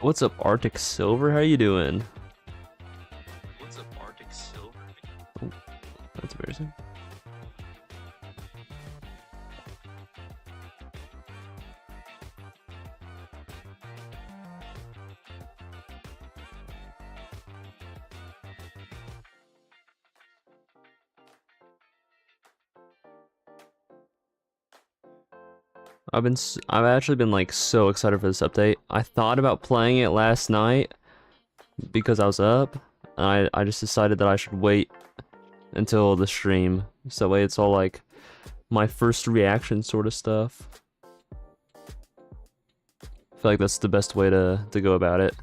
What's up, Arctic Silver? How you doing? What's up, Arctic Silver? Oh, that's embarrassing. I've actually been like so excited for this update. I thought about playing it last night because I was up, and I just decided that I should wait until the stream, so that way it's all like my first reaction sort of stuff. I feel like that's the best way to go about it.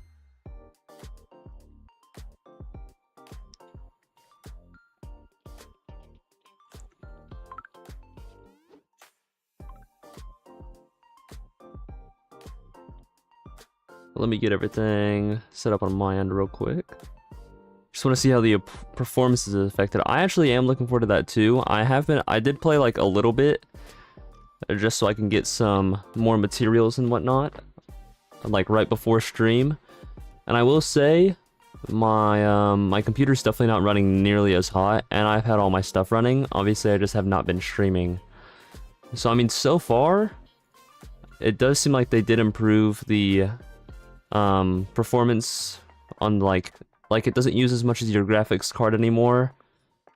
Let me get everything set up on my end real quick. Just want to see how the performance is affected. I actually am looking forward to that too. I did play like a little bit, just so I can get some more materials and whatnot, like right before stream. And I will say, my computer's definitely not running nearly as hot, and I've had all my stuff running. Obviously, I just have not been streaming. So I mean, so far, it does seem like they did improve the performance on like it doesn't use as much as your graphics card anymore.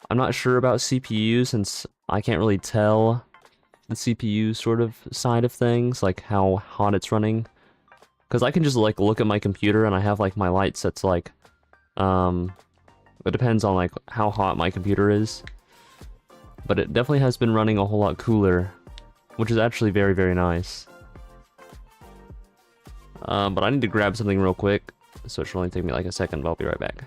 I'm not sure about CPU since I can't really tell the CPU sort of side of things, like how hot it's running. Because I can just like look at my computer and I have like my light set to like, it depends on like how hot my computer is. But it definitely has been running a whole lot cooler, which is actually very, very nice. But I need to grab something real quick, so it should only take me like a second, but I'll be right back.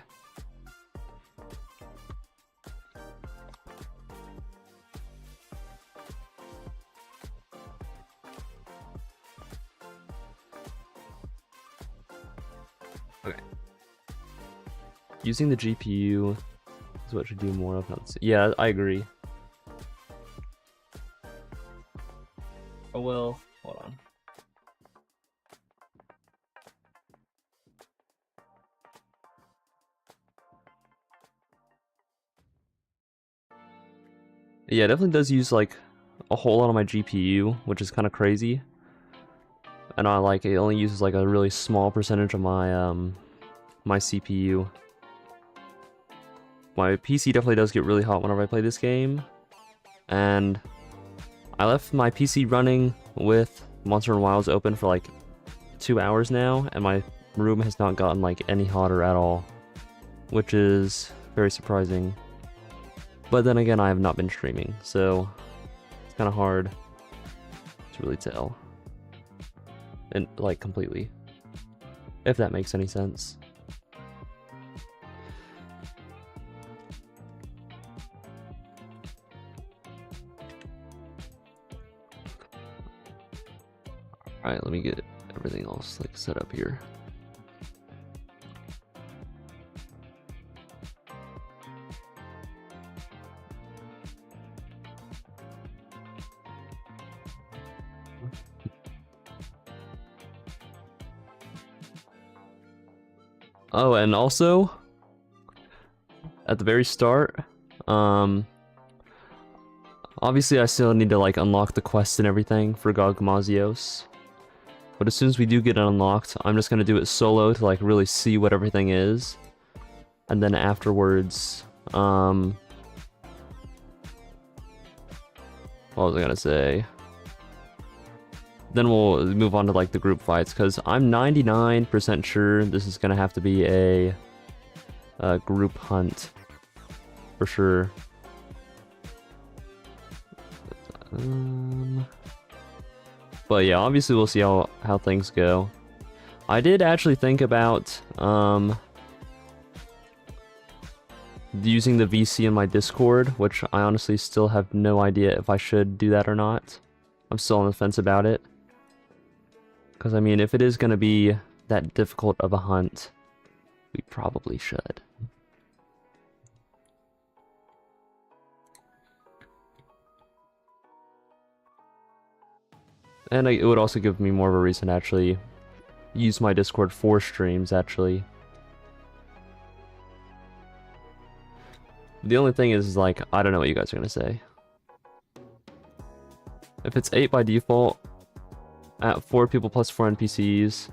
Okay. Using the GPU is what I should do more of. Yeah, I agree. Oh well, hold on. Yeah, it definitely does use like a whole lot of my GPU, which is kind of crazy. And I like it only uses like a really small percentage of my my CPU. My PC definitely does get really hot whenever I play this game. And I left my PC running with Monster and Wilds open for like 2 hours now, and my room has not gotten like any hotter at all, which is very surprising. But then again, I have not been streaming, so it's kind of hard to really tell. And like completely, if that makes any sense. Alright, let me get everything else like set up here. Oh, and also at the very start, obviously I still need to like unlock the quest and everything for GOG Mazios. But as soon as we do get it unlocked, I'm just gonna do it solo to like really see what everything is. And then afterwards, what was I gonna say? Then we'll move on to like the group fights, because I'm 99% sure this is gonna have to be a group hunt for sure. But yeah, obviously we'll see how things go. I did actually think about using the VC in my Discord, which I honestly still have no idea if I should do that or not. I'm still on the fence about it. Because, I mean, if it is going to be that difficult of a hunt, we probably should. And it would also give me more of a reason to actually use my Discord for streams, actually. The only thing is, like, I don't know what you guys are going to say. If it's 8 by default, at 4 people plus 4 NPCs,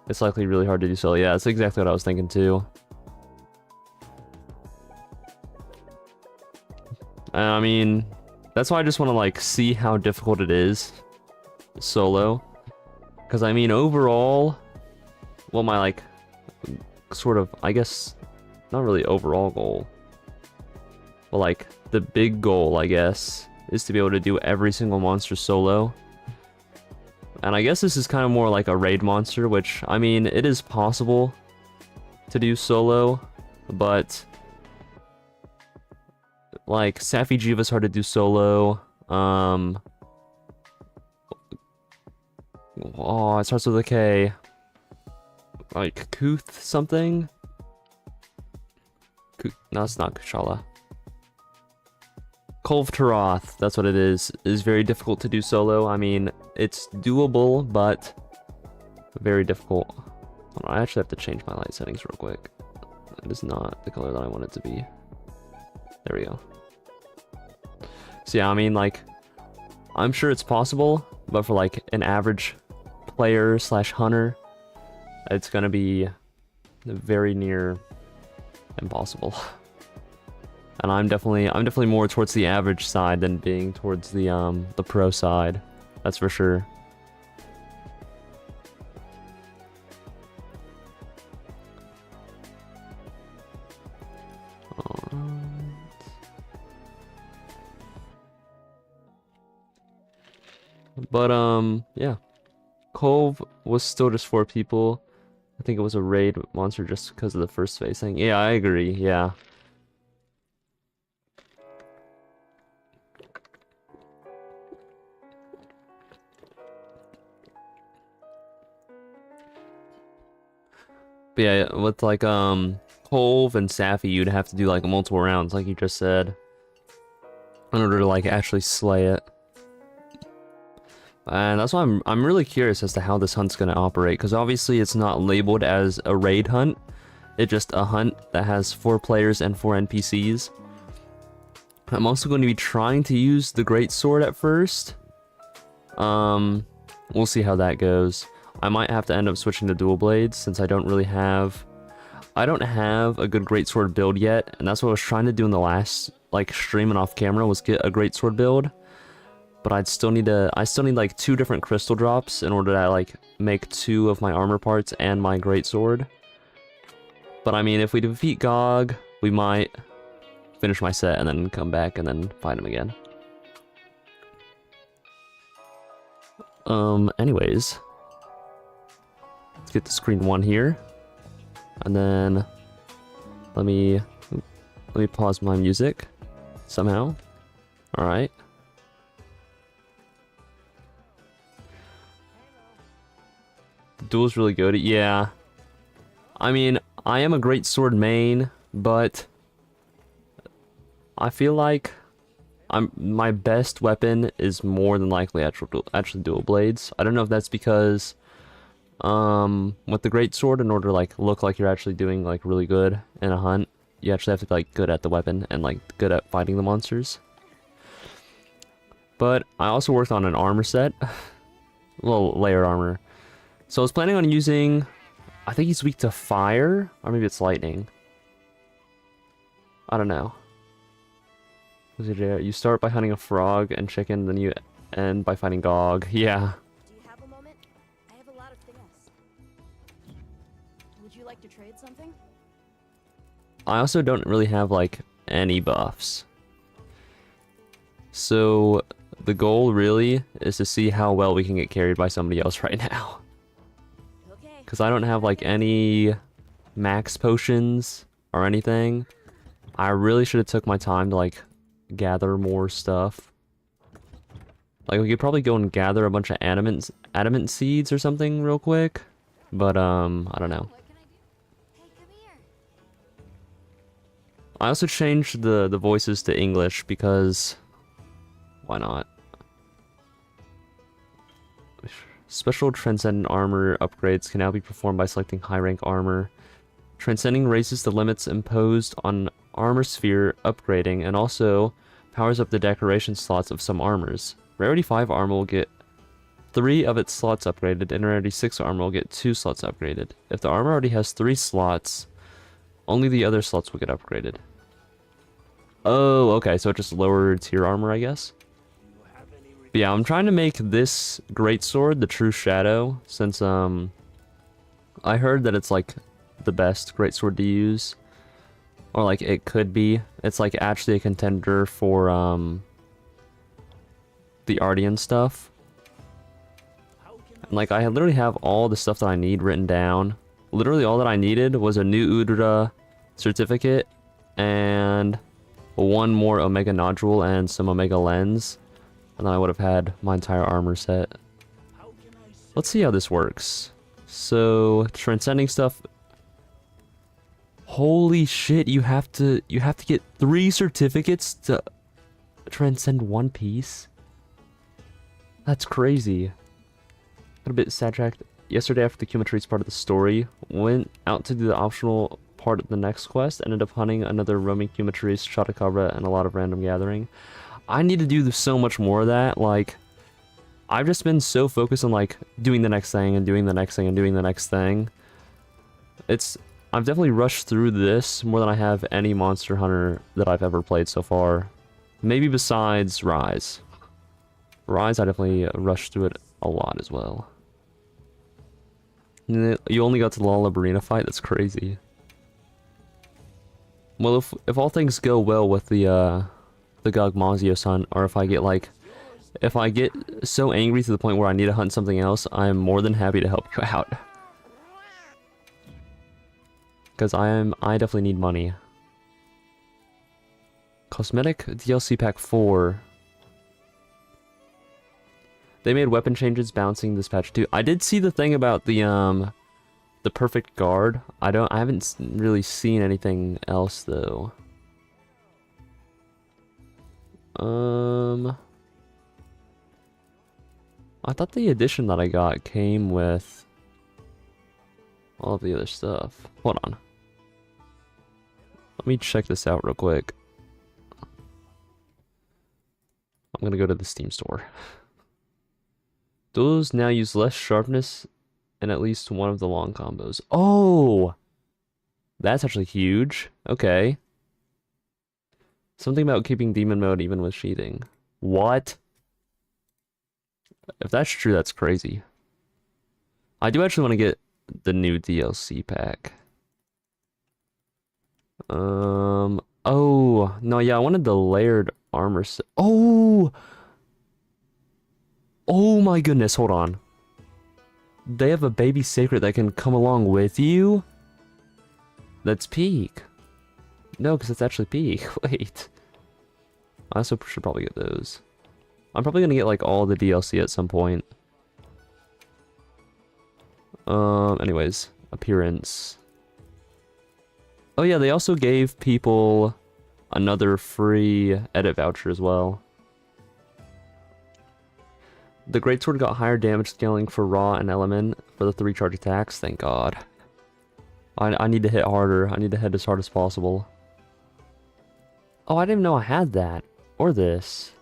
it's likely really hard to do so. Yeah, that's exactly what I was thinking too. I mean, that's why I just want to like see how difficult it is solo. Because I mean, overall, well, my like sort of, I guess, not really overall goal, but like the big goal, I guess, is to be able to do every single monster solo. And I guess this is kind of more like a raid monster, which, I mean, it is possible to do solo, but like Safi Jiva's hard to do solo. Oh, it starts with a K. Like Kuth something? No, it's not Kushala. Kolv Taroth, that's what it is very difficult to do solo. I mean, it's doable, but very difficult. Hold on, I actually have to change my light settings real quick. It is not the color that I want it to be. There we go. So yeah, I mean, like, I'm sure it's possible, but for like an average player slash hunter, it's gonna be very near impossible. And I'm definitely more towards the average side than being towards the pro side. That's for sure. But yeah. Cove was still just 4 people. I think it was a raid monster just because of the first phase thing. Yeah, I agree, yeah. But yeah, with like Colv and Safi, you'd have to do like multiple rounds, like you just said, in order to like actually slay it. And that's why I'm really curious as to how this hunt's gonna operate, because obviously it's not labeled as a raid hunt. It's just a hunt that has 4 players and 4 NPCs. I'm also going to be trying to use the great sword at first. We'll see how that goes. I might have to end up switching to dual blades since I don't have a good greatsword build yet, and that's what I was trying to do in the last like stream and off camera, was get a greatsword build. But I still need like 2 different crystal drops in order to like make 2 of my armor parts and my greatsword. But I mean, if we defeat GOG, we might finish my set and then come back and then fight him again. Anyways, let's get to screen 1 here, and then let me pause my music somehow. All right. Duel's really good. Yeah. I mean, I am a great sword main, but I feel like my best weapon is more than likely actually dual blades. I don't know if that's because with the great sword, in order to like look like you're actually doing like really good in a hunt, you actually have to be like good at the weapon and like good at fighting the monsters. But I also worked on an armor set, a little layered armor. So I was planning on using, I think he's weak to fire, or maybe it's lightning. I don't know. You start by hunting a frog and chicken, then you end by fighting GOG. Yeah. Do you have a moment? I have a lot of things. Would you like to trade something? I also don't really have like any buffs. So the goal really is to see how well we can get carried by somebody else right now. Okay. Because I don't have like any max potions or anything. I really should have took my time to like gather more stuff. Like we could probably go and gather a bunch of adamant seeds or something real quick. But I don't know. What can I do? Hey, come here. I also changed the voices to English because why not? Special transcendent armor upgrades can now be performed by selecting high rank armor. Transcending raises the limits imposed on armor sphere upgrading and also powers up the decoration slots of some armors. Rarity 5 armor will get 3 of its slots upgraded, and Rarity 6 armor will get 2 slots upgraded. If the armor already has 3 slots, only the other slots will get upgraded. Oh, okay, so just lower tier armor, I guess? But yeah, I'm trying to make this greatsword the true shadow, since I heard that it's like the best greatsword to use. Or like it could be. It's like actually a contender for the Ardian stuff. And like I literally have all the stuff that I need written down. Literally all that I needed was a new Udra certificate and one more Omega nodule and some Omega lens. And then I would have had my entire armor set. Let's see how this works. So transcending stuff. Holy shit, you have to get 3 certificates to transcend one piece? That's crazy. Got a bit sidetracked. Yesterday after the Kumatri's part of the story, went out to do the optional part of the next quest, ended up hunting another roaming Kumatri's, shot a cobra, and a lot of random gathering. I need to do so much more of that. Like, I've just been so focused on like doing the next thing and doing the next thing and doing the next thing. I've definitely rushed through this more than I have any Monster Hunter that I've ever played so far. Maybe besides Rise. Rise, I definitely rushed through it a lot as well. You only got to the Lullabarina fight? That's crazy. Well, if all things go well with the Gogmazios hunt, or if I get so angry to the point where I need to hunt something else, I am more than happy to help you out. Because I definitely need money. Cosmetic DLC Pack 4. They made weapon changes balancing this patch too. I did see the thing about the perfect guard. I haven't really seen anything else though. I thought the edition that I got came with all of the other stuff. Hold on. Let me check this out real quick. I'm gonna go to the Steam store. Those now use less sharpness in at least one of the long combos. Oh! That's actually huge. Okay. Something about keeping demon mode even with sheathing. What? If that's true, that's crazy. I do actually want to get the new DLC pack. Oh, no, yeah, I wanted the layered armor set. Oh! Oh my goodness, hold on. They have a baby sacred that can come along with you? That's peak. No, because it's actually peak. Wait. I also should probably get those. I'm probably gonna get like all the DLC at some point. Anyways, appearance. Oh yeah, they also gave people another free edit voucher as well. The greatsword got higher damage scaling for raw and element for the 3 charge attacks. Thank God. I need to hit harder. I need to hit as hard as possible. Oh, I didn't even know I had that. Or this.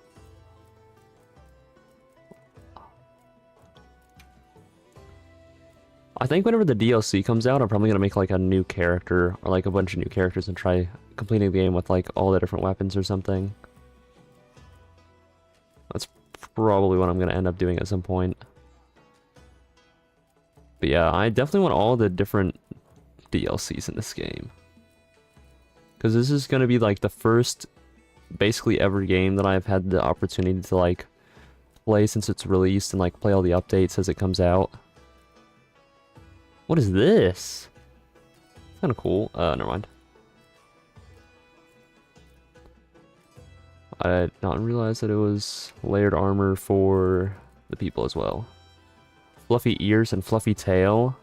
I think whenever the DLC comes out, I'm probably going to make like a new character or like a bunch of new characters and try completing the game with like all the different weapons or something. That's probably what I'm going to end up doing at some point. But yeah, I definitely want all the different DLCs in this game. Because this is going to be like the first basically ever game that I've had the opportunity to like play since it's released and like play all the updates as it comes out. What is this? It's kind of cool. Never mind. I did not realize that it was layered armor for the people as well. Fluffy ears and fluffy tail.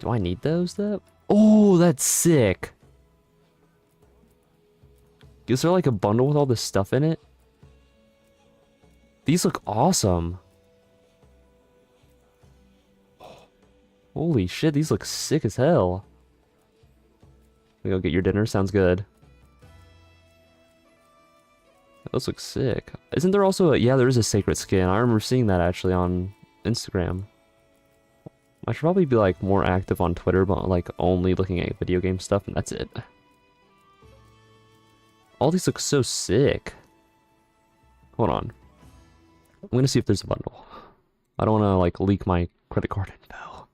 Do I need those though? Oh, that's sick. Is there like a bundle with all this stuff in it? These look awesome. Holy shit, these look sick as hell. We go get your dinner, sounds good. Those look sick. Isn't there also a, yeah, there is a sacred skin. I remember seeing that actually on Instagram. I should probably be like more active on Twitter, but like only looking at video game stuff, and that's it. All these look so sick. Hold on. I'm gonna see if there's a bundle. I don't wanna like leak my credit card info.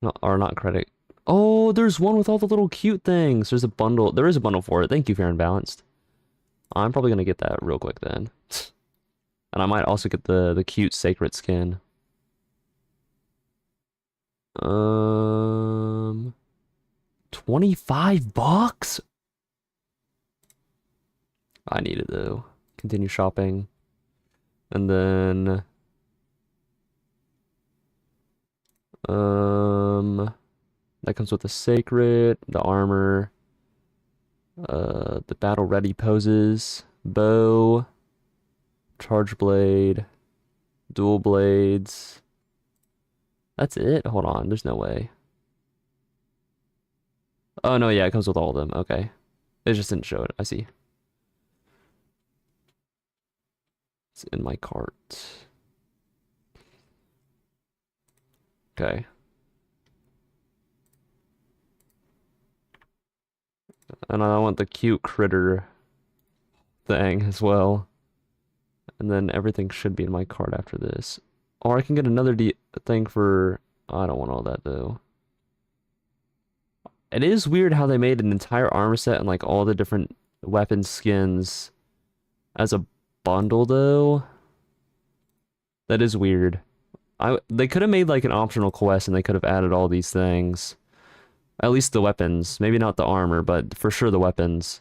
No, or not credit. Oh, there's one with all the little cute things. There's a bundle. There is a bundle for it. Thank you, Fair and Balanced. I'm probably gonna get that real quick then. And I might also get the cute sacred skin. 25 bucks? I need it though. Continue shopping. And then that comes with the sacred, the armor, the battle ready poses, bow, charge blade, dual blades. That's it? Hold on, there's no way. Oh no, yeah, it comes with all of them. Okay. It just didn't show it. I see. It's in my cart. Okay. And I want the cute critter thing as well. And then everything should be in my cart after this. Or I can get another thing for... I don't want all that though. It is weird how they made an entire armor set and like all the different weapon skins as a bundle though. That is weird. They could have made like an optional quest and they could have added all these things. At least the weapons. Maybe not the armor, but for sure the weapons.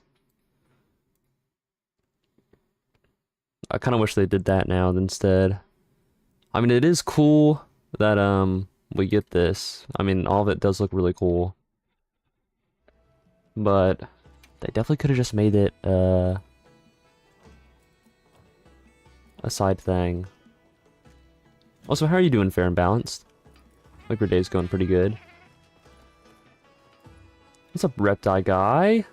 I kind of wish they did that now instead. I mean, it is cool that we get this. I mean, all of it does look really cool. But they definitely could have just made it a side thing. Also, how are you doing, Fair and Balanced? Hope your day's going pretty good. What's up, Reptile Guy?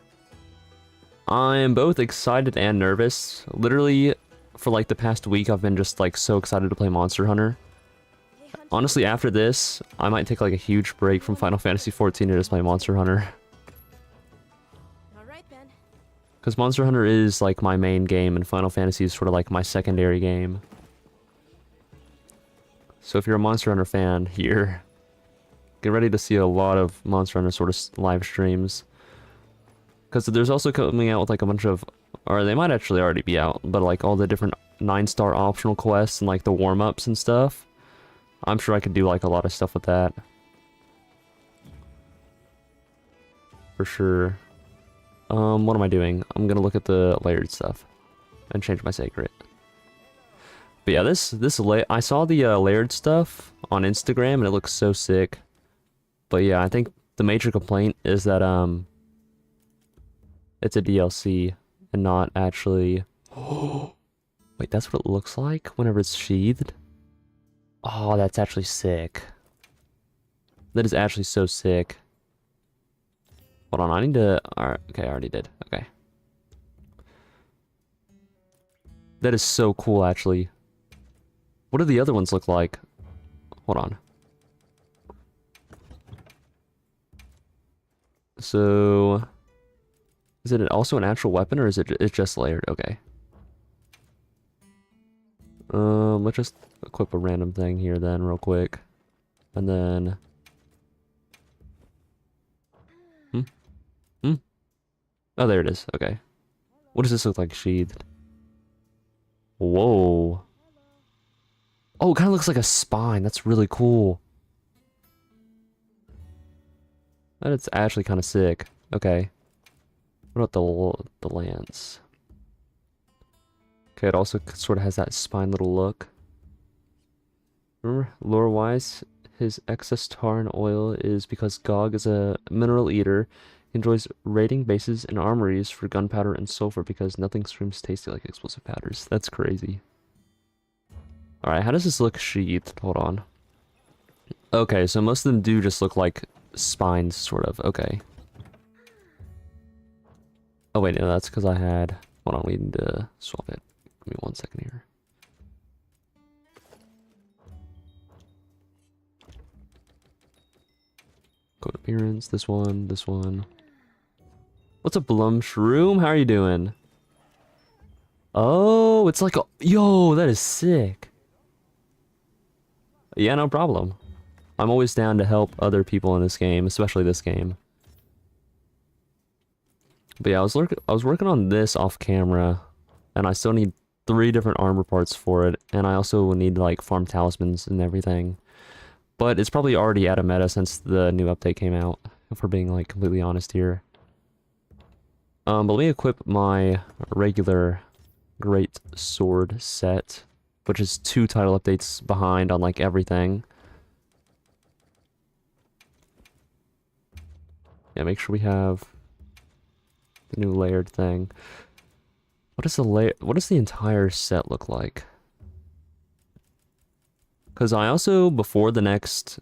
I'm both excited and nervous. Literally, for like the past week, I've been just like so excited to play Monster Hunter. Hey, Hunter. Honestly, after this, I might take like a huge break from Final Fantasy XIV to just play Monster Hunter. All right then. Because Monster Hunter is like my main game, and Final Fantasy is sort of like my secondary game. So if you're a Monster Hunter fan here, get ready to see a lot of Monster Hunter sort of live streams. Because there's also coming out with like a bunch of, or they might actually already be out, but like all the different 9-star optional quests and like the warm-ups and stuff. I'm sure I could do like a lot of stuff with that. For sure. What am I doing? I'm gonna look at the layered stuff and change my sacred. But yeah, I saw the layered stuff on Instagram and it looks so sick. But yeah, I think the major complaint is that it's a DLC and not actually. Wait, that's what it looks like whenever it's sheathed. Oh, that's actually sick. That is actually so sick. Hold on, I need to. Alright, okay, I already did. Okay. That is so cool, actually. What do the other ones look like? Hold on. So, is it also an actual weapon, or is it's just layered? Okay. Let's just equip a random thing here then, real quick, and then. Oh, there it is. Okay. What does this look like sheathed? Whoa. Oh, it kind of looks like a spine. That's really cool. That's actually kind of sick. Okay. What about the lance? Okay, it also sort of has that spine little look. Remember, lore-wise, his excess tar and oil is because GOG is a mineral eater. He enjoys raiding bases and armories for gunpowder and sulfur because nothing screams tasty like explosive powders. That's crazy. Alright, how does this look sheathed? Hold on. Okay, so most of them do just look like spines, sort of. Okay. Oh wait, no, that's because I had... Hold on, we need to swap it. Give me 1 second here. Code appearance, this one, this one. What's up, Blum Shroom? How are you doing? Oh, it's like a... Yo, that is sick. Yeah, no problem. I'm always down to help other people in this game, especially this game. But yeah, I was working on this off camera, and I still need 3 different armor parts for it, and I also need to like farm talismans and everything. But it's probably already out of meta since the new update came out, if we're being like completely honest here. But let me equip my regular great sword set, which is 2 title updates behind on like everything. Yeah, make sure we have the new layered thing. What does the entire set look like? Because I also, before the next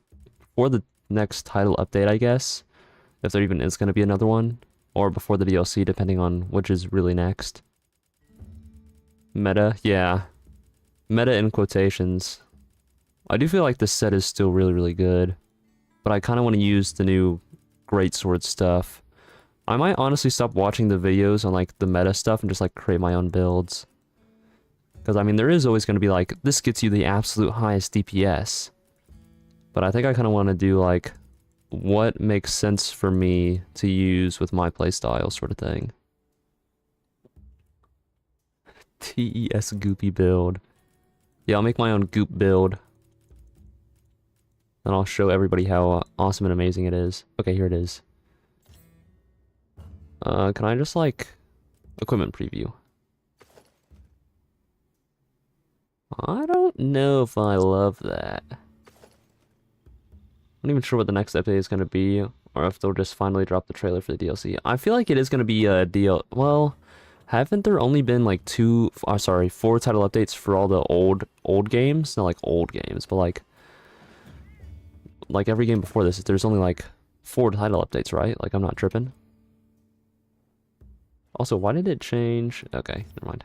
title update, I guess, if there even is going to be another one, or before the DLC, depending on which is really next. Meta, yeah. Meta in quotations. I do feel like this set is still really, really good, but I kind of want to use the new greatsword stuff. I might honestly stop watching the videos on like the meta stuff and just like create my own builds. Because I mean, there is always going to be like, this gets you the absolute highest DPS. But I think I kind of want to do like, what makes sense for me to use with my playstyle sort of thing. TES goopy build. Yeah, I'll make my own goop build. And I'll show everybody how awesome and amazing it is. Okay, here it is. Can I just like equipment preview? I don't know if I love that. I'm not even sure what the next update is going to be, or if they'll just finally drop the trailer for the DLC. I feel like it is going to be a deal. Well, haven't there only been like 4 title updates for all the old games? Not like old games, but like every game before this, there's only like 4 title updates, right? Like I'm not tripping. Also, why did it change? Okay, never mind.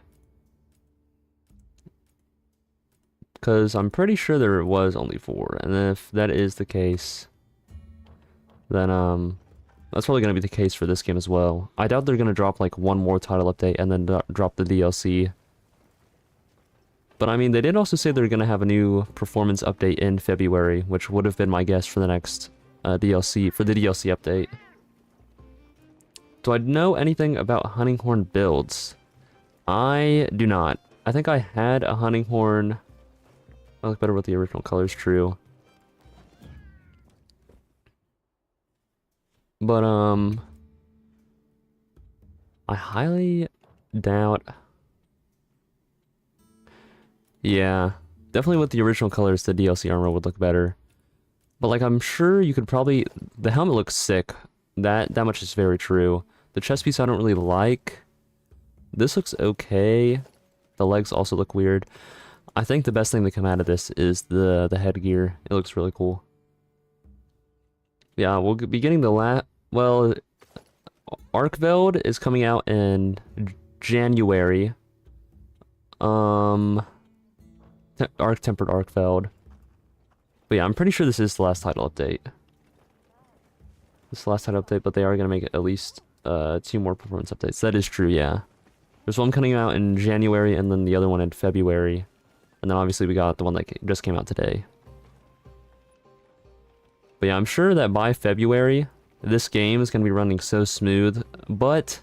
Because I'm pretty sure there was only 4, and if that is the case, then that's probably going to be the case for this game as well. I doubt they're going to drop like 1 more title update and then drop the DLC. But I mean, they did also say they're going to have a new performance update in February, which would have been my guess for the next DLC, for the DLC update. Do I know anything about hunting horn builds? I do not. I think I had a hunting horn. I look better with the original colors, true. But, I highly doubt... Yeah, definitely with the original colors, the DLC armor would look better. But like, I'm sure you could probably. The helmet looks sick. That much is very true. The chest piece I don't really like. This looks okay. The legs also look weird. I think the best thing to come out of this is the headgear. It looks really cool. Yeah, we'll be getting the well, Arkveld is coming out in January. Tempered Arkveld. But yeah, I'm pretty sure this is the last title update. This is the last title update, but they are gonna make at least 2 more performance updates. That is true, yeah. There's one coming out in January and then the other one in February. And then obviously we got the one that just came out today. But yeah, I'm sure that by February, this game is going to be running so smooth, but